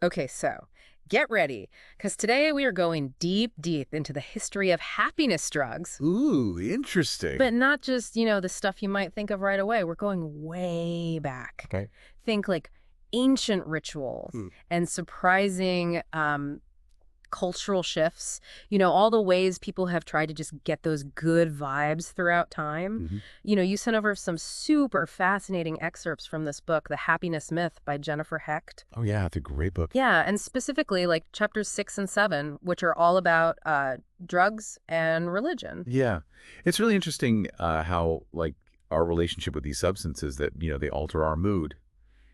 Okay, so get ready, because today we are going deep, deep into the history of happiness drugs. Ooh, interesting. But not just, the stuff you might think of right away. We're going way back. Okay. Think like ancient rituals Hmm. and surprising cultural shifts, all the ways people have tried to just get those good vibes throughout time. Hmm. You sent over some super fascinating excerpts from this book, The Happiness Myth by Jennifer Hecht. Oh, yeah, it's a great book. Yeah, and specifically like chapters 6 and 7, which are all about drugs and religion. Yeah. It's really interesting how, like, our relationship with these substances that, they alter our mood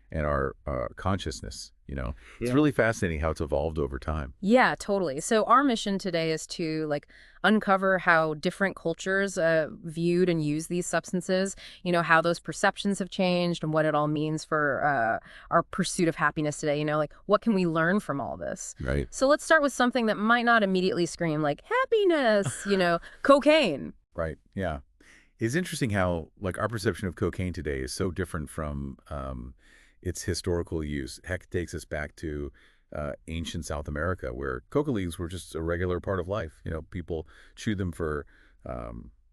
and our consciousness, It's Yeah. really fascinating how it's evolved over time. Yeah, totally. So our mission today is to like uncover how different cultures viewed and use these substances, how those perceptions have changed and what it all means for our pursuit of happiness today, like what can we learn from all this? Right. So let's start with something that might not immediately scream like happiness, cocaine. Right. Yeah. It's interesting how, like, our perception of cocaine today is so different from its historical use. Heck takes us back to ancient South America, where coca leaves were just a regular part of life. People chewed them for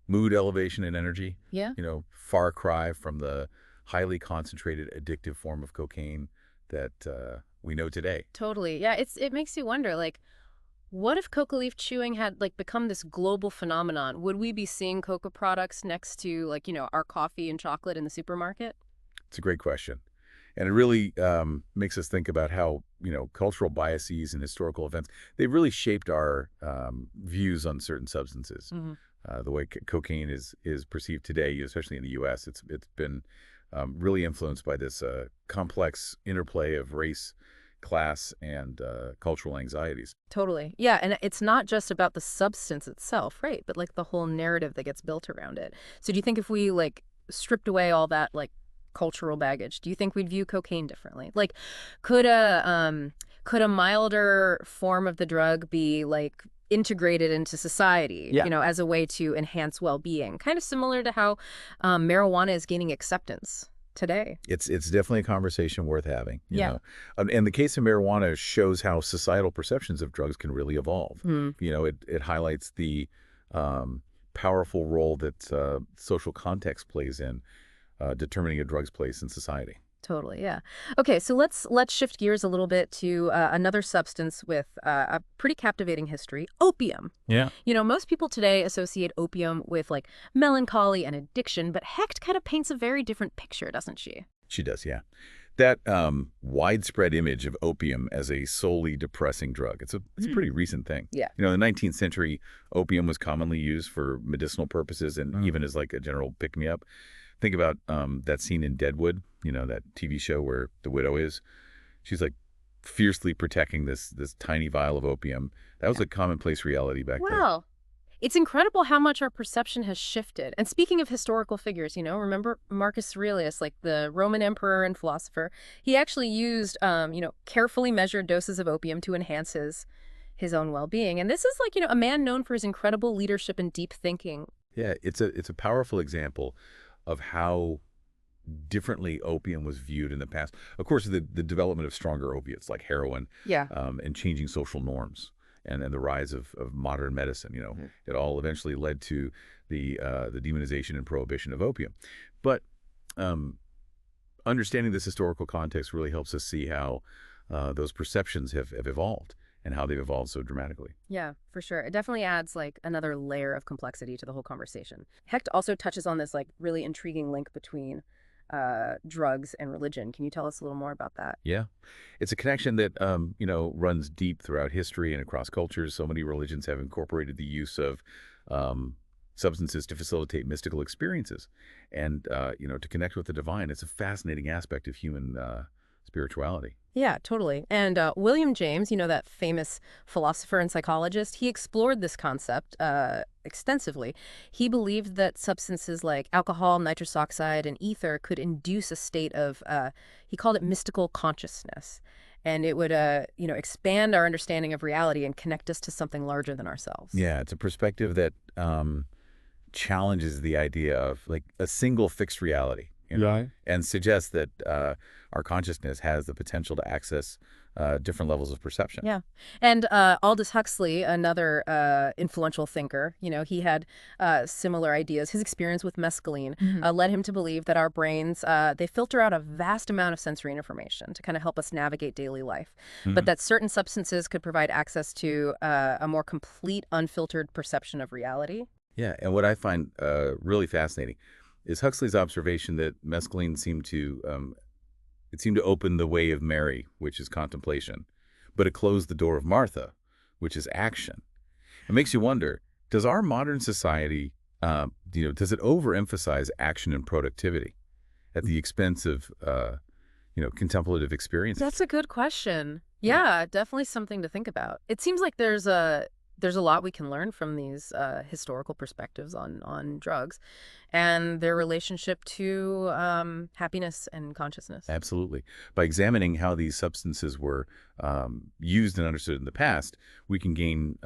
mood elevation and energy. Yeah. Far cry from the highly concentrated, addictive form of cocaine that we know today. Totally. Yeah, it makes you wonder like what if coca leaf chewing had like become this global phenomenon? Would we be seeing coca products next to like, our coffee and chocolate in the supermarket? It's a great question. And it really makes us think about how, cultural biases and historical events, they've really shaped our views on certain substances. Hmm. The way cocaine is perceived today, especially in the U.S., it's been really influenced by this complex interplay of race, class, and cultural anxieties. Totally. Yeah, and it's not just about the substance itself, right? But like the whole narrative that gets built around it. So do you think if we like stripped away all that like cultural baggage, do you think we'd view cocaine differently? Like could a could a milder form of the drug be like integrated into society, Yeah. as a way to enhance well-being? Kind of similar to how marijuana is gaining acceptance today. It's definitely a conversation worth having, Yeah. And the case of marijuana shows how societal perceptions of drugs can really evolve. Hmm. It highlights the powerful role that social context plays in determining a drug's place in society. Totally, yeah. Okay, so let's shift gears a little bit to another substance with a pretty captivating history, opium. Yeah. Most people today associate opium with like melancholy and addiction, but Hecht kind of paints a very different picture, doesn't she? She does, yeah. That widespread image of opium as a solely depressing drug, it's a Hmm. pretty recent thing. Yeah. In the 19th century, opium was commonly used for medicinal purposes and even as like a general pick-me-up. Think about that scene in Deadwood, that TV show where the widow is. She's like fiercely protecting this tiny vial of opium. That was Yeah. a commonplace reality back then. Wow. It's incredible how much our perception has shifted. And speaking of historical figures, remember Marcus Aurelius, like the Roman emperor and philosopher, he actually used, carefully measured doses of opium to enhance his own well-being. And this is like, a man known for his incredible leadership and deep thinking. Yeah, it's a powerful example of how differently opium was viewed in the past. Of course, the development of stronger opiates like heroin Yeah. and changing social norms and the rise of modern medicine, Mhm. it all eventually led to the demonization and prohibition of opium. But um, understanding this historical context really helps us see how those perceptions have evolved and how they've evolved so dramatically. Yeah, for sure. It definitely adds like another layer of complexity to the whole conversation. Hecht also touches on this like really intriguing link between drugs and religion. Can you tell us a little more about that? Yeah. It's a connection that, runs deep throughout history and across cultures. So many religions have incorporated the use of um, substances to facilitate mystical experiences and, to connect with the divine. It's a fascinating aspect of human spirituality. Yeah, totally. And William James, that famous philosopher and psychologist, he explored this concept extensively. He believed that substances like alcohol, nitrous oxide, and ether could induce a state of, he called it mystical consciousness. And it would, expand our understanding of reality and connect us to something larger than ourselves. Yeah, it's a perspective that challenges the idea of like a single fixed reality, Right. and suggests that our consciousness has the potential to access different levels of perception. Yeah. And Aldous Huxley, another influential thinker, he had similar ideas. His experience with mescaline led him to believe that our brains, they filter out a vast amount of sensory information to kind of help us navigate daily life, but Mhm. that certain substances could provide access to a more complete, unfiltered perception of reality. Yeah, and what I find really fascinating is Huxley's observation that mescaline seemed to open the way of Mary, which is contemplation, but it closed the door of Martha, which is action. It makes you wonder, does our modern society, does it overemphasize action and productivity at the expense of, contemplative That's experiences? a good question. Yeah, Yeah, definitely something to think about. It seems like there's a lot we can learn from these historical perspectives on drugs and their relationship to happiness and consciousness. absolutely. By examining how these substances were used and understood in the past, we can gain,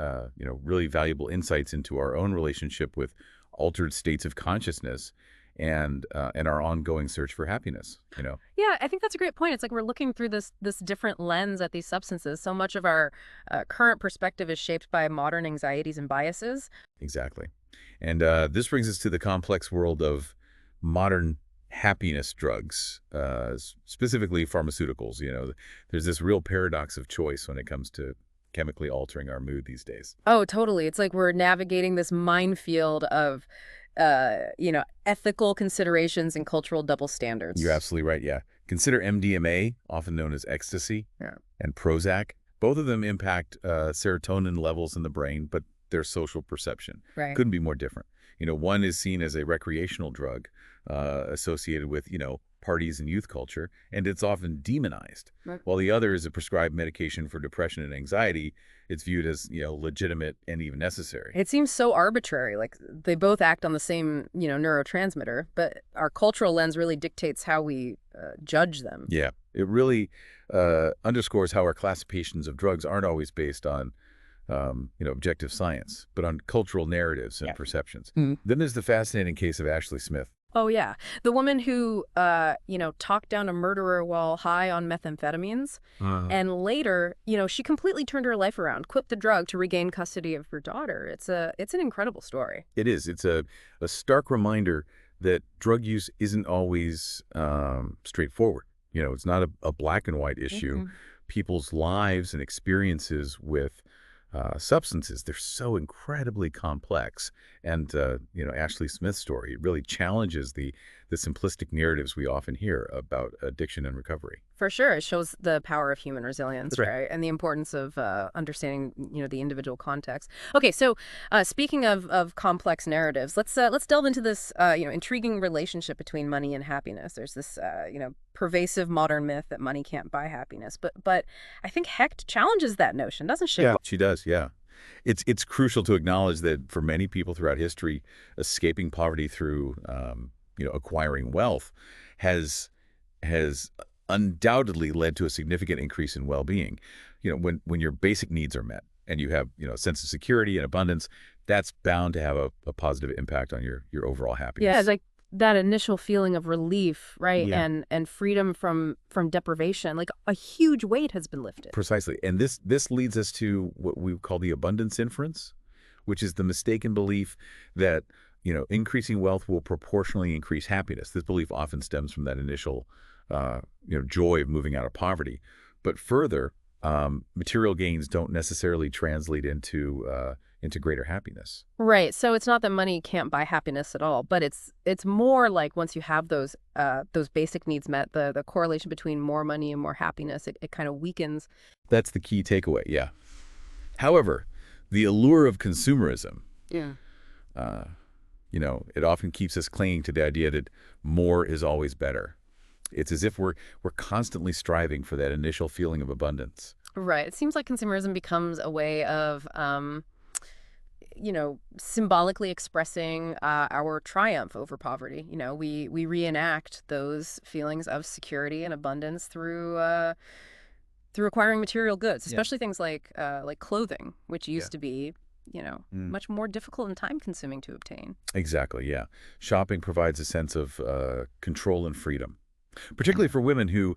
really valuable insights into our own relationship with altered states of consciousness and our ongoing search for happiness. Yeah, I think that's a great point. It's like we're looking through this different lens at these substances. So much of our current perspective is shaped by modern anxieties and biases. Exactly. And this brings us to the complex world of modern happiness drugs, specifically pharmaceuticals. There's this real paradox of choice when it comes to chemically altering our mood these days. Oh, totally. It's like we're navigating this minefield of, ethical considerations and cultural double You're standards. absolutely right, yeah. Consider MDMA, often known as ecstasy, Yeah. and Prozac. Both of them impact serotonin levels in the brain, but their social perception Right. couldn't be more different. One is seen as a recreational drug associated with, parties and youth culture, and it's often demonized. Right. While the other is a prescribed medication for depression and anxiety, it's viewed as, legitimate and even necessary. It seems so arbitrary. Like they both act on the same, neurotransmitter, but our cultural lens really dictates how we judge them. Yeah, it really underscores how our classifications of drugs aren't always based on objective science, but on cultural narratives and Yeah. perceptions. Mm. Then there's the fascinating case of Ashley Smith. Oh yeah, the woman who, talked down a murderer while high on methamphetamines, and later, she completely turned her life around, quit the drug to regain custody of her daughter. It's an incredible story. It is. It's a stark reminder that drug use isn't always straightforward. It's not a black and white issue. Mhm. People's lives and experiences with substances, they're so incredibly complex. And, Ashley Smith's story, it really challenges the simplistic narratives we often hear about addiction and recovery. For sure, it shows the power of human resilience, That's right. right? And the importance of understanding, the individual context. Okay, so speaking of complex narratives, let's delve into this, intriguing relationship between money and happiness. There's this, pervasive modern myth that money can't buy happiness, but I think Hecht challenges that notion, doesn't she? Yeah. She does, yeah. It's crucial to acknowledge that for many people throughout history, escaping poverty through, acquiring wealth has undoubtedly led to a significant increase in well-being. When your basic needs are met and you have, a sense of security and abundance, that's bound to have a positive impact on your overall Yeah, happiness. like that initial feeling of relief, right? Yeah. And freedom from deprivation, like a huge weight has been lifted. Precisely. And this leads us to what we call the abundance inference, which is the mistaken belief that, increasing wealth will proportionally increase happiness. This belief often stems from that initial, joy of moving out of poverty. But further, material gains don't necessarily translate into greater happiness. Right. So it's not that money can't buy happiness at all, but it's more like once you have those basic needs met, the correlation between more money and more happiness, it kind of weakens. That's the key takeaway, yeah. However, the allure of consumerism, Yeah. uh, it often keeps us clinging to the idea that more is always better. It's as if we're constantly striving for that initial feeling of abundance. Right. It seems like consumerism becomes a way of symbolically expressing our triumph over poverty. We reenact those feelings of security and abundance through acquiring material goods, Yeah. especially things like clothing, which Yeah. used to be, Mm. much more difficult and time consuming to obtain. Exactly, yeah. Shopping provides a sense of control and freedom. particularly for women who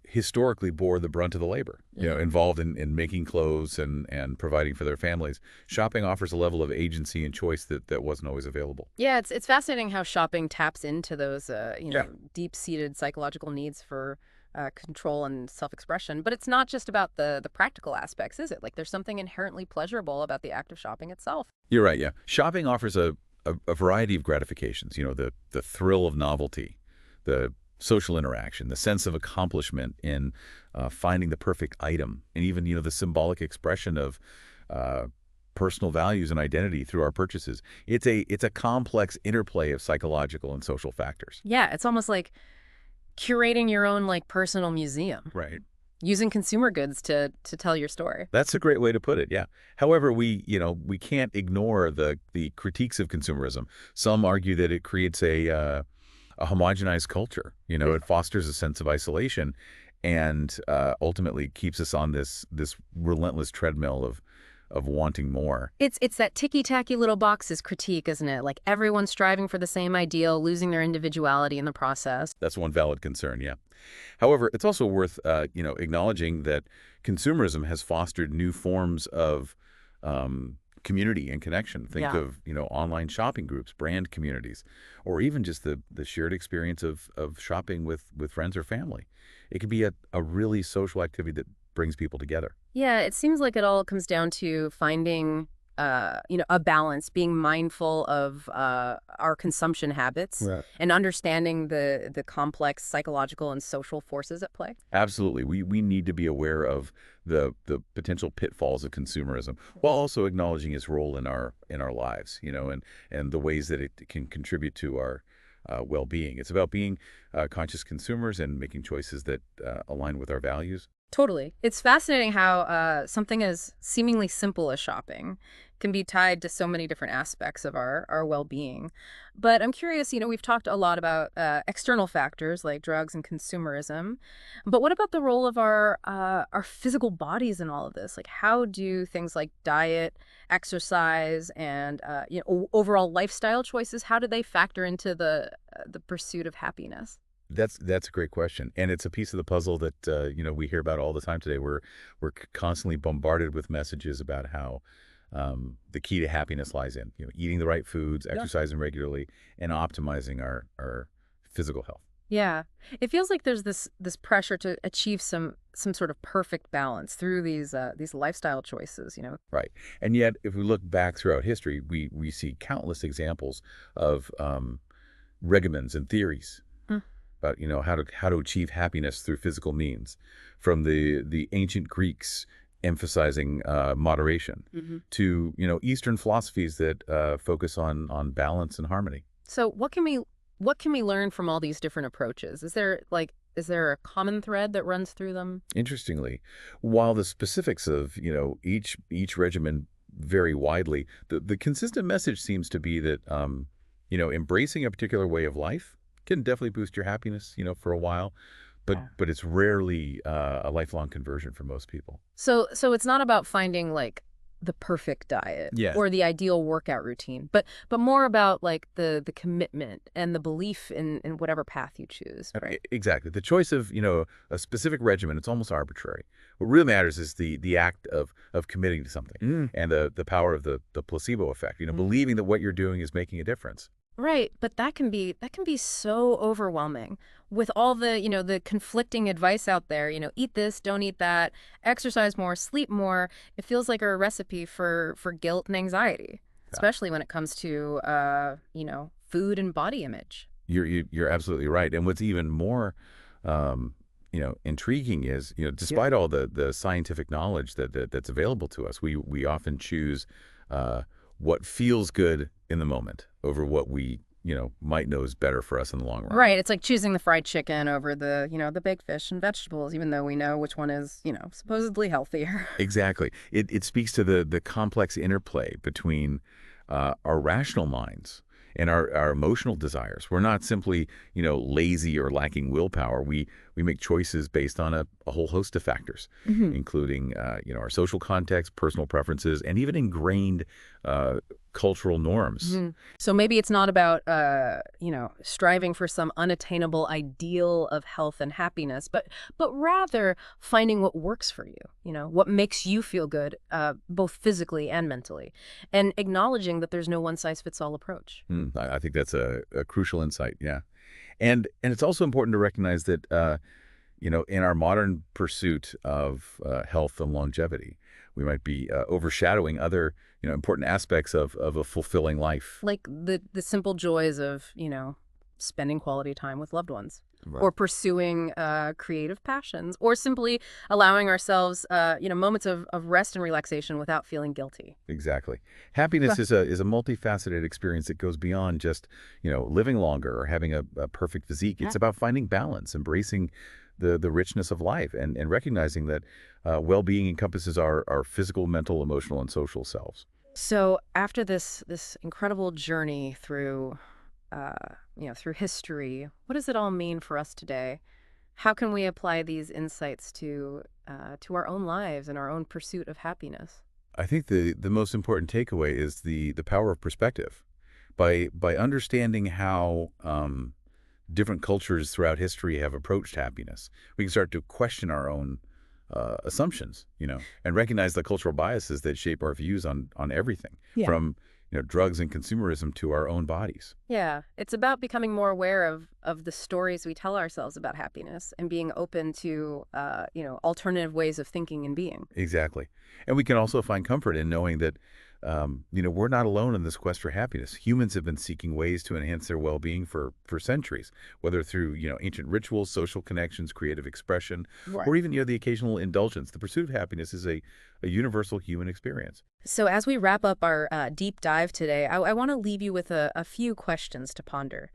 historically bore the brunt of the labor, involved in making clothes and providing for their families. Shopping offers a level of agency and choice that wasn't always available. Yeah, it's fascinating how shopping taps into those Yeah. deep-seated psychological needs for control and self-expression. But it's not just about the practical aspects, is it? Like there's something inherently pleasurable about the act of shopping itself. You're right, yeah. Shopping offers a variety of gratifications, the thrill of novelty, the social interaction, the sense of accomplishment in finding the perfect item, and even, the symbolic expression of uh, personal values and identity through our purchases. It's a complex interplay of psychological and social factors. Yeah, it's almost like curating your own like personal museum, Right. using consumer goods to tell your story. That's a great way to put it, yeah. However, we can't ignore the critiques of consumerism. Some argue that it creates a homogenized culture. It fosters a sense of isolation and ultimately keeps us on this relentless treadmill of wanting more. It's that ticky-tacky little boxes critique, isn't it? Like everyone's striving for the same ideal, losing their individuality in the process. That's one valid concern, yeah. However, it's also worth acknowledging that consumerism has fostered new forms of community and connection. Think Yeah. of online shopping groups, brand communities, or even just the shared experience of shopping with friends or family. It can be a really social activity that brings people together. Yeah, it seems like it all comes down to finding, a balance, being mindful of our consumption habits Right. and understanding the complex psychological and social forces at play. Absolutely. We need to be aware of the potential pitfalls of consumerism while also acknowledging its role in our lives, and the ways that it can contribute to our well-being. It's about being conscious consumers and making choices that align with our values. Totally. It's fascinating how something as seemingly simple as shopping can be tied to so many different aspects of our well-being. But I'm curious, we've talked a lot about external factors like drugs and consumerism. But what about the role of our physical bodies in all of this? Like how do things like diet, exercise, and overall lifestyle choices, how do they factor into the pursuit of happiness? That's a great question, and it's a piece of the puzzle that we hear about all the time today. We're constantly bombarded with messages about how the key to happiness lies in eating the right foods, Yeah. exercising regularly, and optimizing our physical health. Yeah. It feels like there's this pressure to achieve some sort of perfect balance through these lifestyle choices. Right, and yet if we look back throughout history, we see countless examples of regimens and theories Mm. about how to achieve happiness through physical means, from the ancient Greeks emphasizing moderation Hmm. to Eastern philosophies that focus on balance and harmony. So what can we learn from all these different approaches? Is there a common thread that runs through them? Interestingly, while the specifics of each regimen vary widely, the consistent message seems to be that embracing a particular way of life can definitely boost your happiness for a while, but Yeah. but it's rarely a lifelong conversion for most people. So it's not about finding like the perfect diet Yes. or the ideal workout routine, but more about like the commitment and the belief in whatever path you choose, right? Exactly. The choice of, a specific regimen, it's almost arbitrary. What really matters is the act of committing to something, and the power of the placebo effect, believing that what you're doing is making a difference. Right, but that can be so overwhelming with all the conflicting advice out there, eat this, don't eat that, exercise more, sleep more. It feels like a recipe for guilt and anxiety, Yeah. especially when it comes to food and body image. You're absolutely right. And what's even more, intriguing is, despite all the scientific knowledge that's available to us, we often choose uh, what feels good in the moment over what we, might know is better for us in the long run. Right, it's like choosing the fried chicken over the baked fish and vegetables, even though we know which one is, supposedly healthier. Exactly. It speaks to the complex interplay between our rational minds and our emotional desires. We're not simply, lazy or lacking willpower. We make choices based on a whole host of factors, Hmm. including, our social context, personal preferences, and even ingrained cultural norms. Mhm. So maybe it's not about, striving for some unattainable ideal of health and happiness, but rather finding what works for you, what makes you feel good, both physically and mentally, and acknowledging that there's no one-size-fits-all approach. I think that's a crucial insight, yeah. And it's also important to recognize that, in our modern pursuit of health and longevity, we might be overshadowing other, important aspects of a fulfilling life. Like the simple joys of, spending quality time with loved ones, Right. or pursuing creative passions, or simply allowing ourselves, moments of rest and relaxation without feeling guilty. Exactly. Happiness Huh. is a multifaceted experience that goes beyond just, living longer or having a perfect physique. Yeah. It's about finding balance, embracing the richness of life, and recognizing that well-being encompasses our physical, mental, emotional, and social selves. So after this incredible journey through, through history, what does it all mean for us today? How can we apply these insights to our own lives and our own pursuit of happiness? I think the most important takeaway is the power of perspective. By understanding how different cultures throughout history have approached happiness, we can start to question our own assumptions, and recognize the cultural biases that shape our views on everything, Yeah. from drugs and consumerism to our own bodies. Yeah, it's about becoming more aware of the stories we tell ourselves about happiness and being open to alternative ways of thinking and being. Exactly. And we can also find comfort in knowing that, we're not alone in this quest for happiness. Humans have been seeking ways to enhance their well-being for centuries, whether through, ancient rituals, social connections, creative expression, Right. or even, the occasional indulgence. The pursuit of happiness is a universal human experience. So as we wrap up our deep dive today, I want to leave you with a few questions to ponder.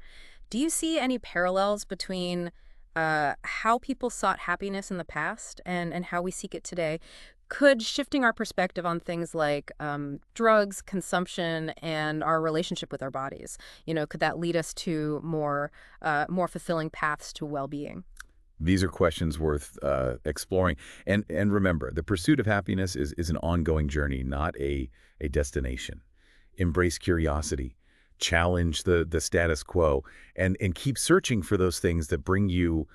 Do you see any parallels between how people sought happiness in the past and how we seek it today? Could shifting our perspective on things like drugs, consumption, and our relationship with our bodies, could that lead us to more fulfilling paths to well-being? These are questions worth exploring. And remember, the pursuit of happiness is an ongoing journey, not a destination. Embrace curiosity, challenge the status quo, and keep searching for those things that bring you,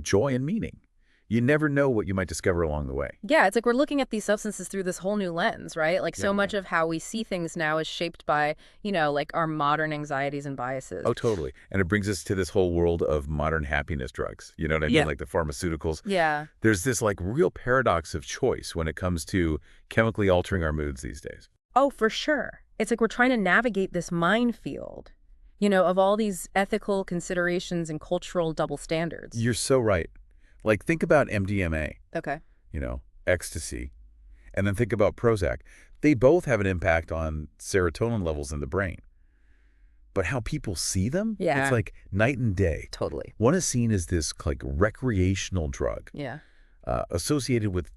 joy and meaning. You never know what you might discover along the way. Yeah, it's like we're looking at these substances through this whole new lens, right? Like Yeah. so much of how we see things now is shaped by, like our modern anxieties and biases. Oh, totally. And it brings us to this whole world of modern happiness drugs. You know what I mean? Yeah. Like the pharmaceuticals. Yeah. There's this like real paradox of choice when it comes to chemically altering our moods these days. Oh, for sure. It's like we're trying to navigate this minefield, of all these ethical considerations and cultural double standards. You're so right. Like think about MDMA, Okay. ecstasy, and then think about Prozac. They both have an impact on serotonin levels in the brain. But how people see them, it's Yeah. like night and day. Totally. One is seen as this like recreational drug Yeah. associated with,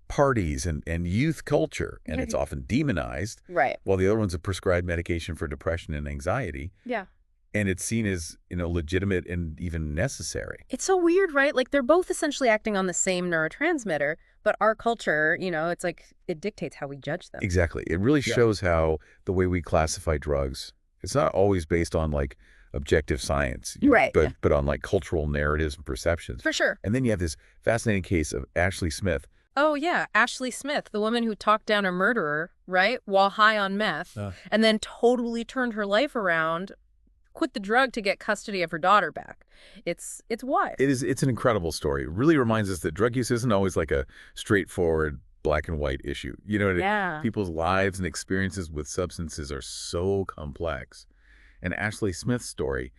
parties and youth culture, and it's often demonized, Right. while the other one's a prescribed medication for depression and anxiety, Yeah. and it's seen as, legitimate and even necessary. It's so weird, right? Like they're both essentially acting on the same neurotransmitter, but our culture, it's like it dictates how we judge them. Exactly. It really Yeah. shows how the way we classify drugs, it's not always based on like objective science, Right. but on like cultural narratives and perceptions. For sure. And then you have this fascinating case of Ashley Smith. Oh, yeah. Ashley Smith, the woman who talked down a murderer, right, while high on meth, and then totally turned her life around, quit the drug to get custody of her daughter back. It's wild. It's an incredible story. It really reminds us that drug use isn't always like a straightforward black and white issue. Yeah. People's lives and experiences with substances are so complex. And Ashley Smith's story,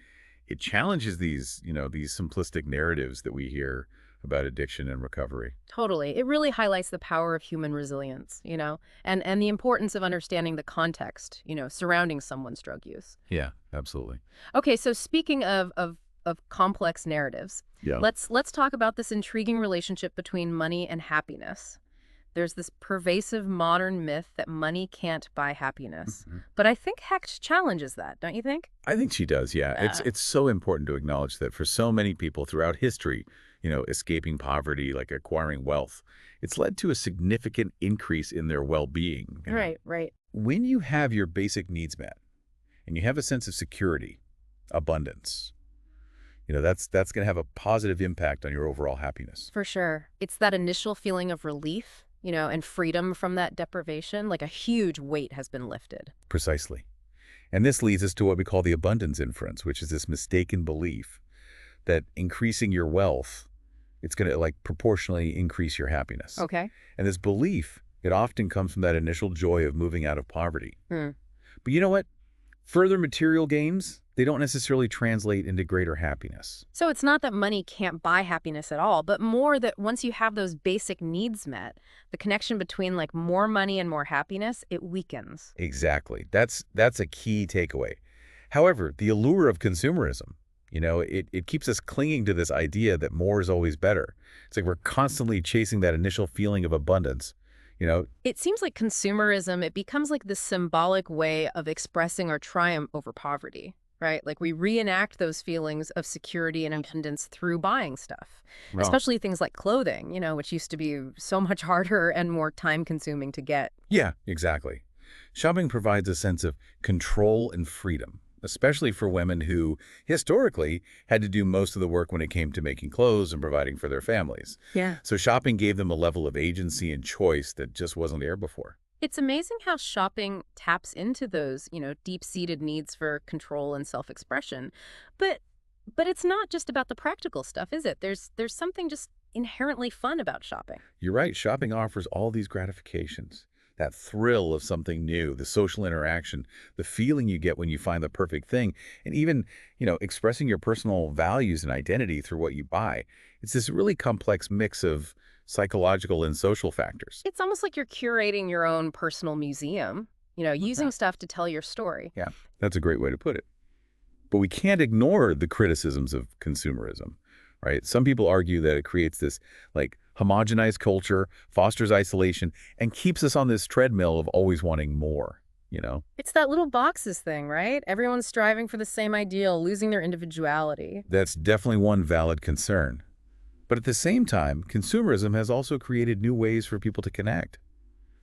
it challenges these simplistic narratives that we hear about addiction and recovery. Totally. It really highlights the power of human resilience, and the importance of understanding the context, surrounding someone's drug use. Yeah, absolutely. Okay, so speaking of complex narratives, Yeah. let's talk about this intriguing relationship between money and happiness. There's this pervasive modern myth that money can't buy happiness. Mhm. But I think Hecht challenges that, don't you think? I think she does, yeah. It's so important to acknowledge that for so many people throughout history, escaping poverty, like acquiring wealth, it's led to a significant increase in their well-being. Right, right. when you have your basic needs met and you have a sense of security, abundance, that's going to have a positive impact on your overall happiness. For sure. It's that initial feeling of relief, and freedom from that deprivation, like a huge weight has been lifted. Precisely. And this leads us to what we call the abundance inference, which is this mistaken belief that increasing your wealth, it's going to like proportionally increase your happiness. Okay. And this belief, it often comes from that initial joy of moving out of poverty. Hmm. But you know what? Further material gains, they don't necessarily translate into greater happiness. So it's not that money can't buy happiness at all, but more that once you have those basic needs met, the connection between like more money and more happiness, it weakens. Exactly. That's a key takeaway. However, the allure of consumerism, it keeps us clinging to this idea that more is always better. It's like we're constantly chasing that initial feeling of abundance. You know, It seems like consumerism, it becomes like this symbolic way of expressing our triumph over poverty, right? Like we reenact those feelings of security and abundance through buying stuff, well, especially things like clothing, which used to be so much harder and more time consuming to get. yeah, exactly. Shopping provides a sense of control and freedom, especially for women who historically had to do most of the work when it came to making clothes and providing for their families. Yeah. So shopping gave them a level of agency and choice that just wasn't there before. It's amazing how shopping taps into those, deep-seated needs for control and self-expression. But but it's not just about the practical stuff, is it? There's something just inherently fun about shopping. You're right, shopping offers all these gratifications. That thrill of something new, the social interaction, the feeling you get when you find the perfect thing, and even, expressing your personal values and identity through what you buy. It's this really complex mix of psychological and social factors. It's almost like you're curating your own personal museum, Yeah. using stuff to tell your story. Yeah, that's a great way to put it. But we can't ignore the criticisms of consumerism, right? Some people argue that it creates this like homogenized culture, fosters isolation, and keeps us on this treadmill of always wanting more. It's that little boxes thing, right? Everyone's striving for the same ideal, losing their individuality. That's definitely one valid concern. But at the same time, consumerism has also created new ways for people to connect.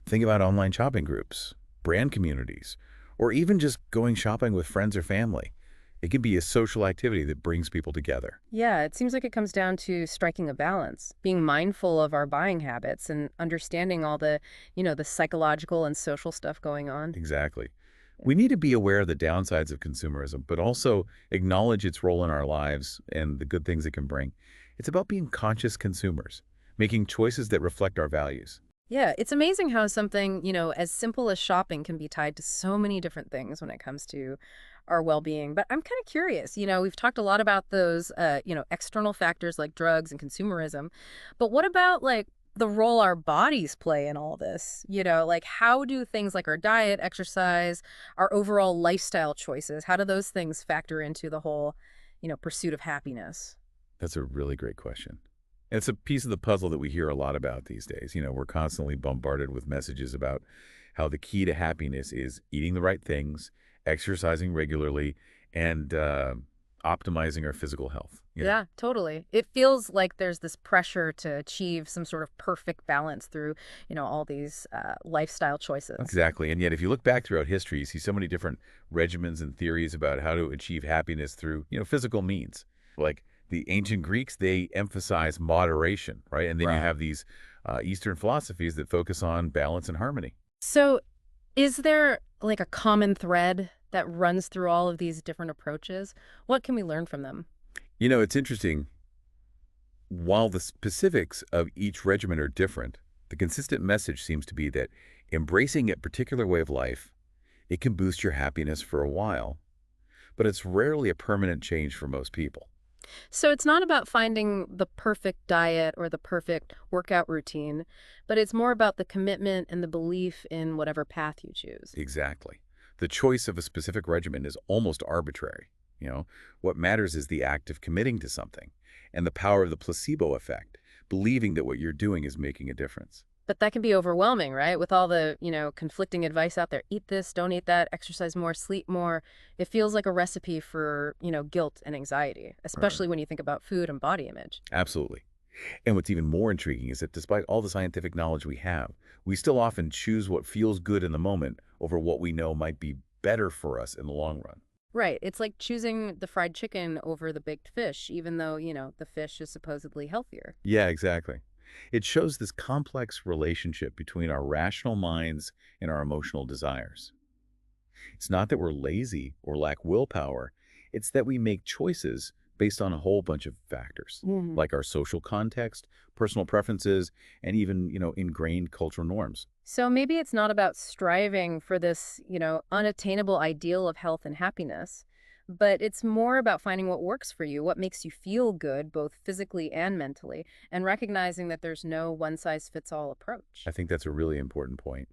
Think about online shopping groups, brand communities, or even just going shopping with friends or family. It can be a social activity that brings people together. Yeah, it seems like it comes down to striking a balance, being mindful of our buying habits and understanding all the psychological and social stuff going on. Exactly. We need to be aware of the downsides of consumerism, but also acknowledge its role in our lives and the good things it can bring. It's about being conscious consumers, making choices that reflect our values. Yeah, it's amazing how something, as simple as shopping can be tied to so many different things when it comes to our well-being. But I'm kind of curious, we've talked a lot about those, external factors like drugs and consumerism. But what about like the role our bodies play in all this? Like how do things like our diet, exercise, our overall lifestyle choices, how do those things factor into the whole, pursuit of happiness? That's a really great question. And it's a piece of the puzzle that we hear a lot about these days. We're constantly bombarded with messages about how the key to happiness is eating the right things, exercising regularly, and optimizing our physical health. Yeah, totally. It feels like there's this pressure to achieve some sort of perfect balance through, all these lifestyle choices. Exactly. And yet, if you look back throughout history, you see so many different regimens and theories about how to achieve happiness through, physical means. Like the ancient Greeks, they emphasize moderation, right? And then you Right. have these Eastern philosophies that focus on balance and harmony. So, is there like a common thread that runs through all of these different approaches? What can we learn from them? It's interesting. While the specifics of each regimen are different, the consistent message seems to be that embracing a particular way of life, it can boost your happiness for a while, but it's rarely a permanent change for most people. So, it's not about finding the perfect diet or the perfect workout routine, but it's more about the commitment and the belief in whatever path you choose. Exactly. The choice of a specific regimen is almost arbitrary. What matters is the act of committing to something and the power of the placebo effect, believing that what you're doing is making a difference. But that can be overwhelming, right? With all the, conflicting advice out there. Eat this, don't eat that, exercise more, sleep more. It feels like a recipe for, guilt and anxiety, Right. especially when you think about food and body image. Absolutely. And what's even more intriguing is that despite all the scientific knowledge we have, we still often choose what feels good in the moment over what we know might be better for us in the long run. Right. It's like choosing the fried chicken over the baked fish, even though, the fish is supposedly healthier. Yeah, exactly. It shows this complex relationship between our rational minds and our emotional desires. It's not that we're lazy or lack willpower, it's that we make choices based on a whole bunch of factors, Mhm. like our social context, personal preferences, and even, ingrained cultural norms. So maybe it's not about striving for this, unattainable ideal of health and happiness, but it's more about finding what works for you, what makes you feel good, both physically and mentally, and recognizing that there's no one size fits all approach. I think that's a really important point.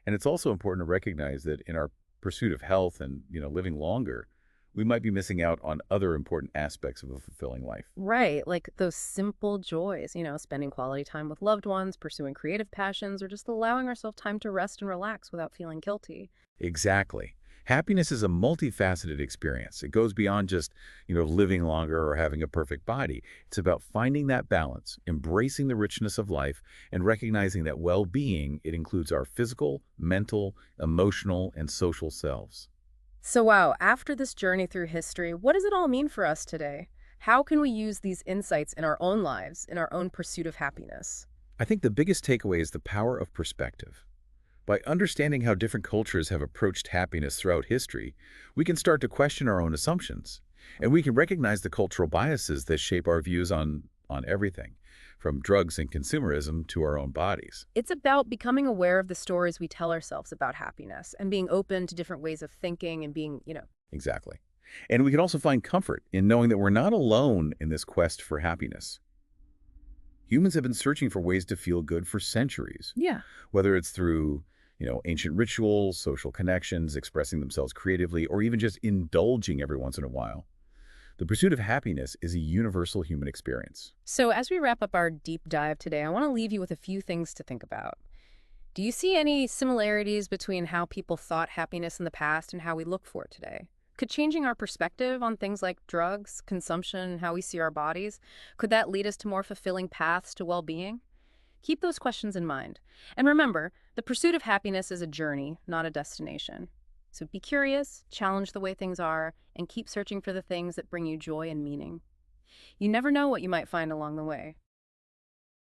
And it's also important to recognize that in our pursuit of health and, living longer, we might be missing out on other important aspects of a fulfilling life. Right, like those simple joys, spending quality time with loved ones, pursuing creative passions, or just allowing ourselves time to rest and relax without feeling guilty. Exactly. Happiness is a multifaceted experience. It goes beyond just, living longer or having a perfect body. It's about finding that balance, embracing the richness of life, and recognizing that well-being, it includes our physical, mental, emotional, and social selves. So, wow, after this journey through history, what does it all mean for us today? How can we use these insights in our own lives, in our own pursuit of happiness? I think the biggest takeaway is the power of perspective. By understanding how different cultures have approached happiness throughout history, we can start to question our own assumptions. And we can recognize the cultural biases that shape our views on everything, from drugs and consumerism to our own bodies. It's about becoming aware of the stories we tell ourselves about happiness and being open to different ways of thinking and being. Exactly. And we can also find comfort in knowing that we're not alone in this quest for happiness. Humans have been searching for ways to feel good for centuries, Yeah. whether it's through, ancient rituals, social connections, expressing themselves creatively, or even just indulging every once in a while. The pursuit of happiness is a universal human experience. So, as we wrap up our deep dive today, I want to leave you with a few things to think about. Do you see any similarities between how people thought happiness in the past and how we look for it today? Could changing our perspective on things like drugs, consumption, how we see our bodies, could that lead us to more fulfilling paths to well-being? Keep those questions in mind. And remember, the pursuit of happiness is a journey, not a destination. So be curious, challenge the way things are, and keep searching for the things that bring you joy and meaning. You never know what you might find along the way.